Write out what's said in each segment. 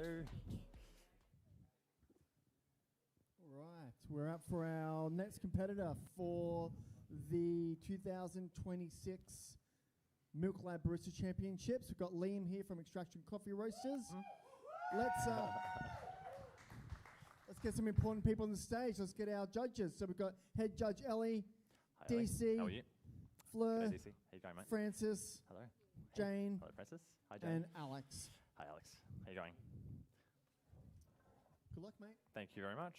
Hello. Right, we're up for our next competitor for the 2026 MILKLAB Barista Championships. We've got Liam here from Extraction Coffee Roasters. Let's get some important people on the stage. Let's get our judges. So we've got Head Judge Ellie, Hi, DC, Ellie. How are you? Fleur, Hey, DC. How you going, mate? Francis, Hello. Jane, Hello, Francis. Hi, Jane. and Alex. Hi, Alex. How you going? Good luck, mate. Thank you very much.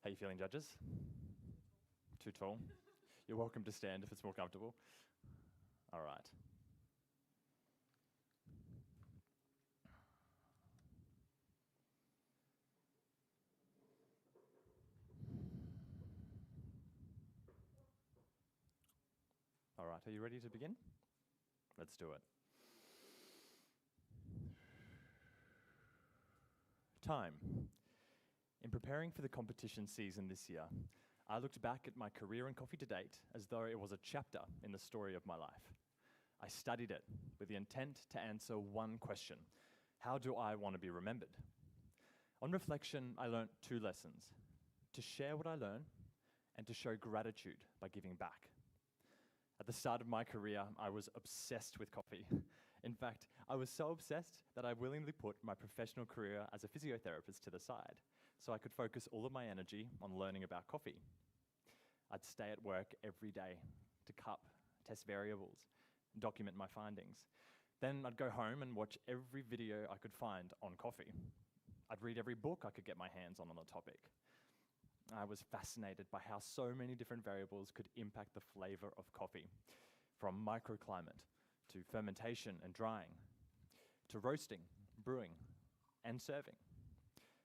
How you feeling, judges? Too tall? You're welcome to stand if it's more comfortable. All right. All right, are you ready to begin? Let's do it. Time. In preparing for the competition season this year, I looked back at my career in coffee to date as though it was a chapter in the story of my life. I studied it with the intent to answer one question: how do I want to be remembered? On reflection, I learnt two lessons: to share what I learn and to show gratitude by giving back. At the start of my career, I was obsessed with coffee. In fact, I was so obsessed that I willingly put my professional career as a physiotherapist to the side so I could focus all of my energy on learning about coffee. I'd stay at work every day to cup, test variables, document my findings. Then I'd go home and watch every video I could find on coffee. I'd read every book I could get my hands on the topic. I was fascinated by how so many different variables could impact the flavor of coffee, from microclimate to fermentation and drying, to roasting, brewing, and serving.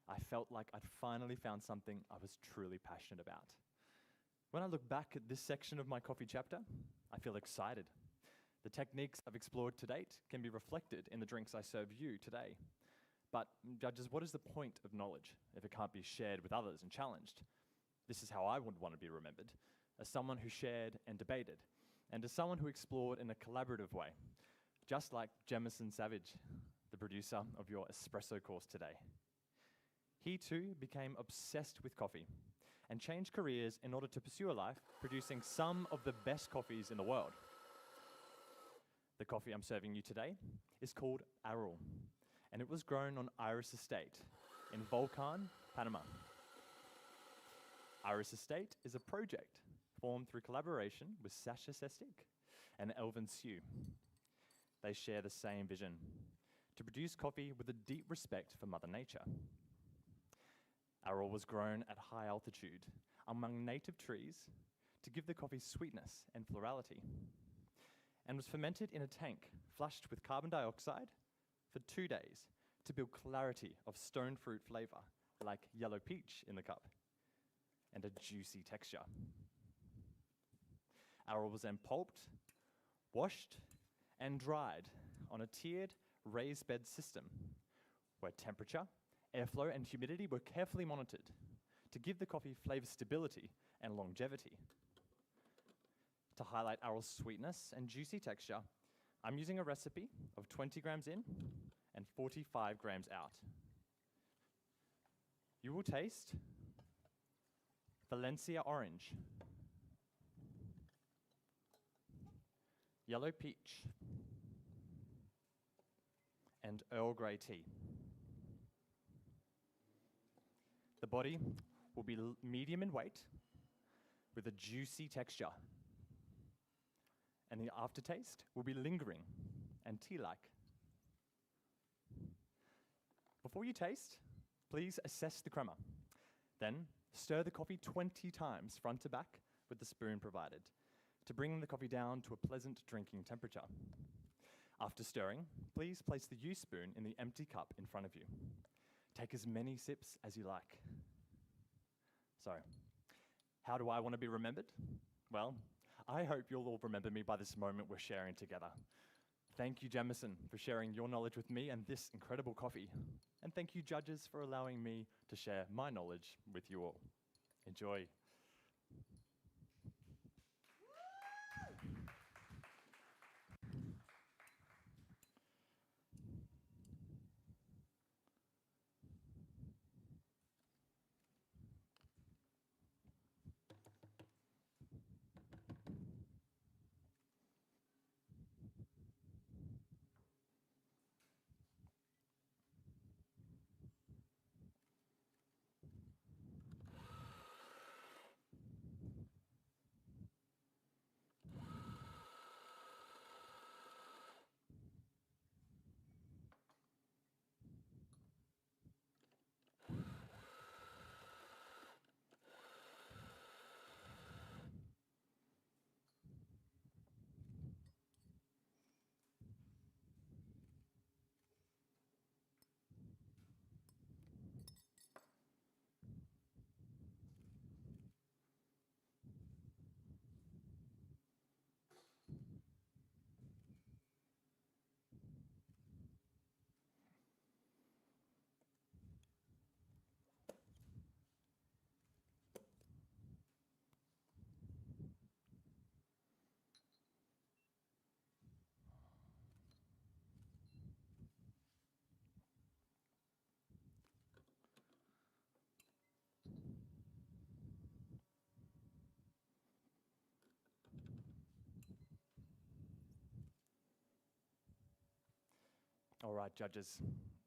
I felt like I'd finally found something I was truly passionate about. When I look back at this section of my coffee chapter, I feel excited. The techniques I've explored to date can be reflected in the drinks I serve you today. But judges, what is the point of knowledge if it can't be shared with others and challenged? This is how I would want to be remembered, as someone who shared and debated, and as someone who explored in a collaborative way, just like Jemison Savage, the producer of your espresso course today. He too became obsessed with coffee and changed careers in order to pursue a life producing some of the best coffees in the world. The coffee I'm serving you today is called Arul, and it was grown on Iris Estate in Volcan, Panama. Iris Estate is a project formed through collaboration with Sasha Sestic and Elvin Sue. They share the same vision: to produce coffee with a deep respect for Mother Nature. Arul was grown at high altitude among native trees to give the coffee sweetness and florality, and was fermented in a tank flushed with carbon dioxide for 2 days to build clarity of stone fruit flavor, like yellow peach in the cup, and a juicy texture. Arul was then pulped, washed, and dried on a tiered raised bed system where temperature, airflow, and humidity were carefully monitored to give the coffee flavor stability and longevity. To highlight Arul's sweetness and juicy texture, I'm using a recipe of 20 grams in and 45 grams out. You will taste Valencia orange, yellow peach, and Earl Grey tea. The body will be medium in weight with a juicy texture, and the aftertaste will be lingering and tea-like. Before you taste, please assess the crema. Then stir the coffee 20 times front to back with the spoon provided to bring the coffee down to a pleasant drinking temperature. After stirring, please place the use spoon in the empty cup in front of you. Take as many sips as you like. So, how do I want to be remembered? Well, I hope you'll all remember me by this moment we're sharing together. Thank you, Jemison, for sharing your knowledge with me and this incredible coffee. And thank you, judges, for allowing me to share my knowledge with you all. Enjoy. All right, judges,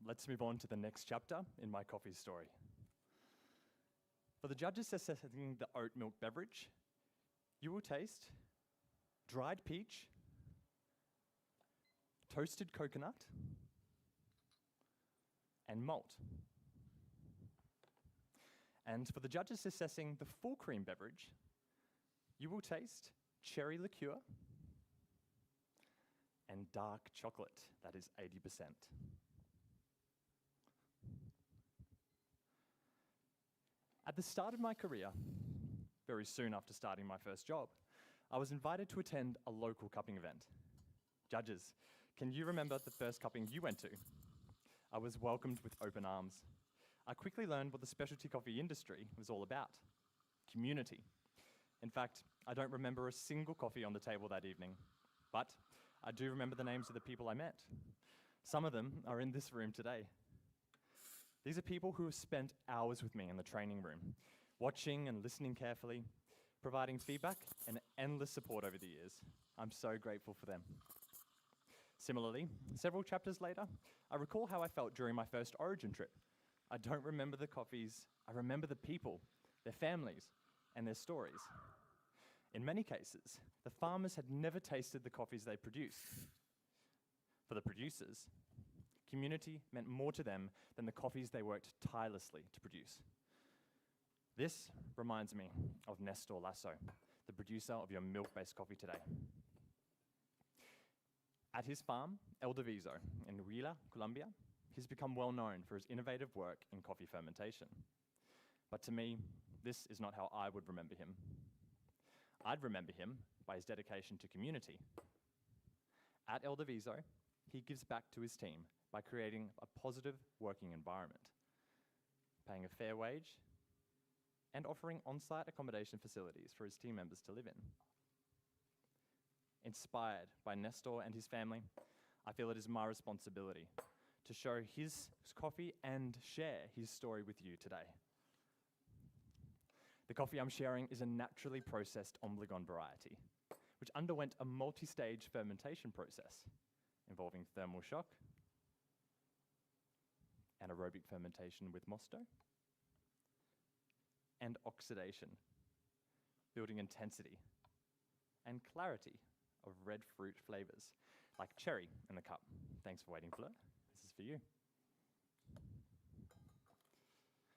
let's move on to the next chapter in my coffee story. For the judges assessing the oat milk beverage, you will taste dried peach, toasted coconut, and malt. And for the judges assessing the full cream beverage, you will taste cherry liqueur and dark chocolate, that is 80%. At the start of my career, very soon after starting my first job, I was invited to attend a local cupping event. Judges, can you remember the first cupping you went to? I was welcomed with open arms. I quickly learned what the specialty coffee industry was all about: community. In fact, I don't remember a single coffee on the table that evening, but I do remember the names of the people I met. Some of them are in this room today. These are people who have spent hours with me in the training room, watching and listening carefully, providing feedback and endless support over the years. I'm so grateful for them. Similarly, several chapters later, I recall how I felt during my first Origin trip. I don't remember the coffees, I remember the people, their families, and their stories. In many cases, the farmers had never tasted the coffees they produced. For the producers, community meant more to them than the coffees they worked tirelessly to produce. This reminds me of Nestor Lasso, the producer of your milk-based coffee today. At his farm, El Diviso, in Huila, Colombia, he's become well known for his innovative work in coffee fermentation. But to me, this is not how I would remember him. I'd remember him by his dedication to community. At El Diviso, he gives back to his team by creating a positive working environment, paying a fair wage, and offering on-site accommodation facilities for his team members to live in. Inspired by Nestor and his family, I feel it is my responsibility to show his coffee and share his story with you today. The coffee I'm sharing is a naturally processed obligón variety, which underwent a multi-stage fermentation process involving thermal shock, anaerobic fermentation with mosto, and oxidation, building intensity and clarity of red fruit flavors, like cherry in the cup. Thanks for waiting, Fleur. This is for you.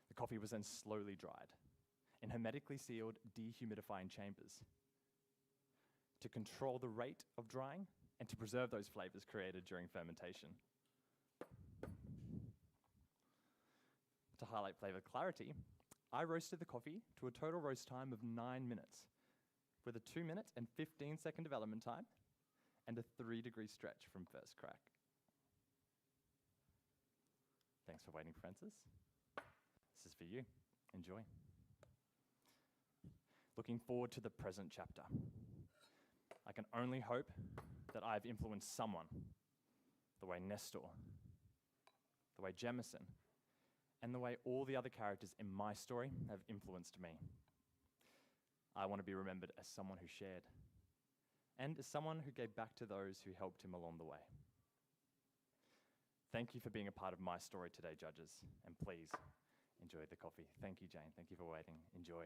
The coffee was then slowly dried in hermetically sealed dehumidifying chambers to control the rate of drying and to preserve those flavors created during fermentation. To highlight flavor clarity, I roasted the coffee to a total roast time of 9 minutes, with a 2-minute and 15-second development time and a 3-degree stretch from first crack. Thanks for waiting, Francis. This is for you. Enjoy. Looking forward to the present chapter. I can only hope that I've influenced someone, the way Nestor, the way Jemison, and the way all the other characters in my story have influenced me. I want to be remembered as someone who shared, and as someone who gave back to those who helped him along the way. Thank you for being a part of my story today, judges, and please enjoy the coffee. Thank you, Jane. Thank you for waiting. Enjoy.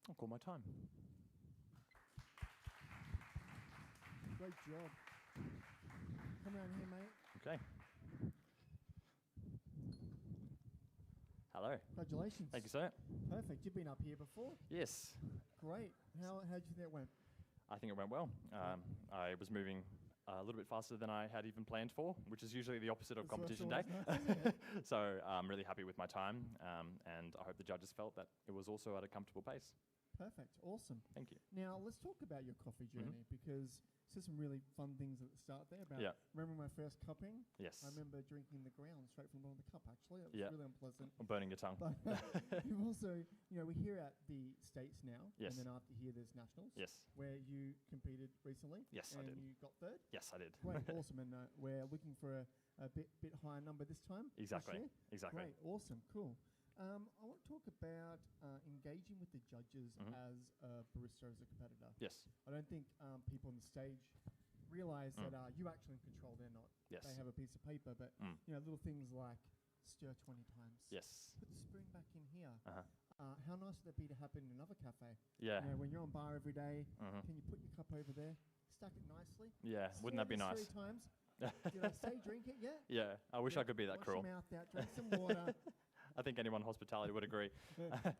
I'll call my time. Great job. Come around here, mate. Okay. Hello. Congratulations. Thank you, sir. Perfect. You've been up here before. Yes. Great. How did you think it went? I think it went well. I was moving a little bit faster than I had even planned for, which is usually the opposite of That's competition always day. nice, isn't it? So I'm really happy with my time, and I hope the judges felt that it was also at a comfortable pace. Perfect. Awesome. Thank you. Now, let's talk about your coffee journey because you said some really fun things at the start there about remember my first cupping? Yes. I remember drinking the ground straight from the bottom of the cup, actually. It was really unpleasant. I'm burning your tongue. But you've also, we're here at the States now. Yes. And then after here, there's Nationals. Yes. Where you competed recently. Yes, I did. And you got third. Yes, I did. Great. Awesome. And we're looking for a bit higher number this time. Exactly. This year. Exactly. Great. Awesome. Cool. I want to talk about engaging with the judges as a barista, as a competitor. Yes. I don't think people on the stage realize that you actually in control. They're not. Yes. They have a piece of paper, but little things like stir 20 times. Yes. Put the spoon back in here. Uh-huh. How nice would that be to happen in another cafe? Yeah. When you're on bar every day, can you put your cup over there, stack it nicely? Yeah. Wouldn't that be Stir nice? this 3 times. Did I say drink it yet? Yeah. I wish I could be that Wash cruel. your mouth out, drink some water. I think anyone in hospitality would agree.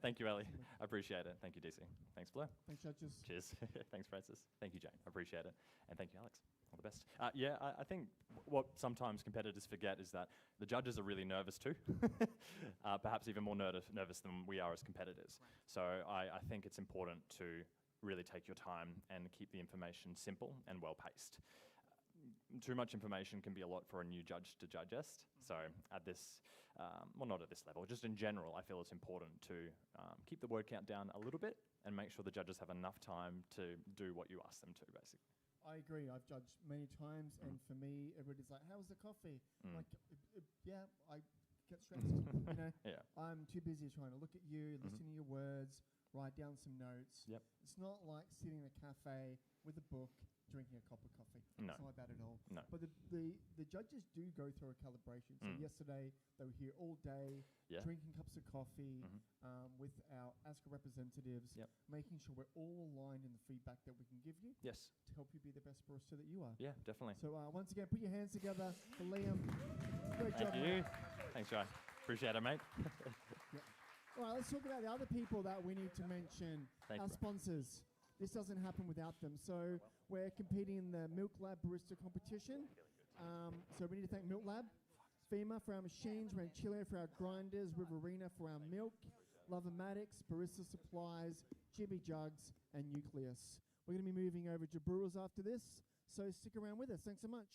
Thank you, Ellie. I appreciate it. Thank you, DC. Thanks, Blair. Thanks, judges. Cheers. Thanks, Francis. Thank you, Jane. I appreciate it. And thank you, Alex. All the best. I think what sometimes competitors forget is that the judges are really nervous too. Perhaps even more nervous than we are as competitors. So I think it's important to really take your time and keep the information simple and well-paced. Too much information can be a lot for a new judge to digest. So at this, not at this level, just in general, I feel it's important to keep the word count down a little bit and make sure the judges have enough time to do what you ask them to, basically. I agree. I've judged many times, and for me, everybody's like, "How's the coffee?" Like, yeah, I get stressed. I'm too busy trying to look at you, listen to your words, write down some notes. Yep. It's not like sitting in a cafe with a book, drinking a cup of coffee. No. It's not like that at all. No. But the judges do go through a calibration. So yesterday, they were here all day, drinking cups of coffee with our ASCA representatives, making sure we're all aligned in the feedback that we can give you Yes. to help you be the best barista that you are. Yeah, definitely. So once again, put your hands together for Liam. Great job, Thank you. mate. Thanks, Jai. Appreciate it, mate. All right, let's talk about the other people that we need to mention. Our sponsors. This doesn't happen without them. So we're competing in the MILKLAB Barista competition. So we need to thank MILKLAB, Faema for our machines, Rancilio for our grinders, Rivierina for our milk, Loveramics, Barista Supplies, Jibbiug, and Nucleus. We're going to be moving over to Brewers after this, so stick around with us. Thanks so much.